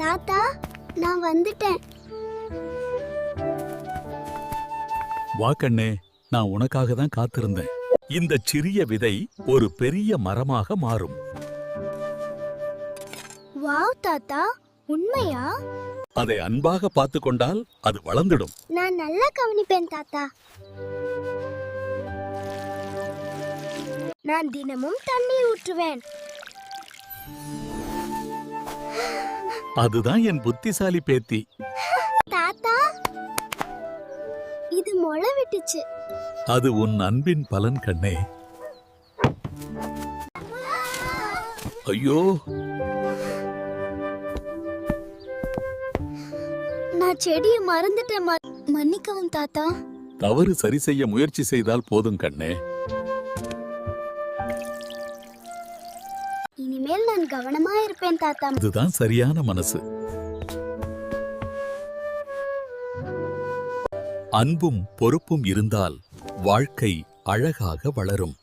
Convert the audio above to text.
தாத்தா, நான் வந்துட்டேன். வா கண்ணே, நான் உனக்காக தான் காத்திருந்தேன். இந்த சிறிய விதை ஒரு பெரிய மரமாக மாறும். வாவ் தாத்தா, உண்மையா? அதை அன்பாக பார்த்து கொண்டால் அது வளர்ந்துடும். நான் நல்லா கவனிப்பேன் தாத்தா. நான் தினமும் தண்ணீர் ஊற்றுவேன். அதுதான் என் புத்திசாலி பேத்தி. தாத்தா, இது முளை விட்டுச்சு. அது உன் அன்பின் பலன் கண்ணே. ஐயோ, நான் செடியை மறந்துட்டேன். மன்னிக்கவும் தாத்தா. தவறு சரி செய்ய முயற்சி செய்தால் போதும் கண்ணே. இனிமேல் நான் கவனமா இருப்பேன் தாத்தா. இதுதான் சரியான மனசு. அன்பும் பொறுப்பும் இருந்தால் வாழ்க்கை அழகாக வளரும்.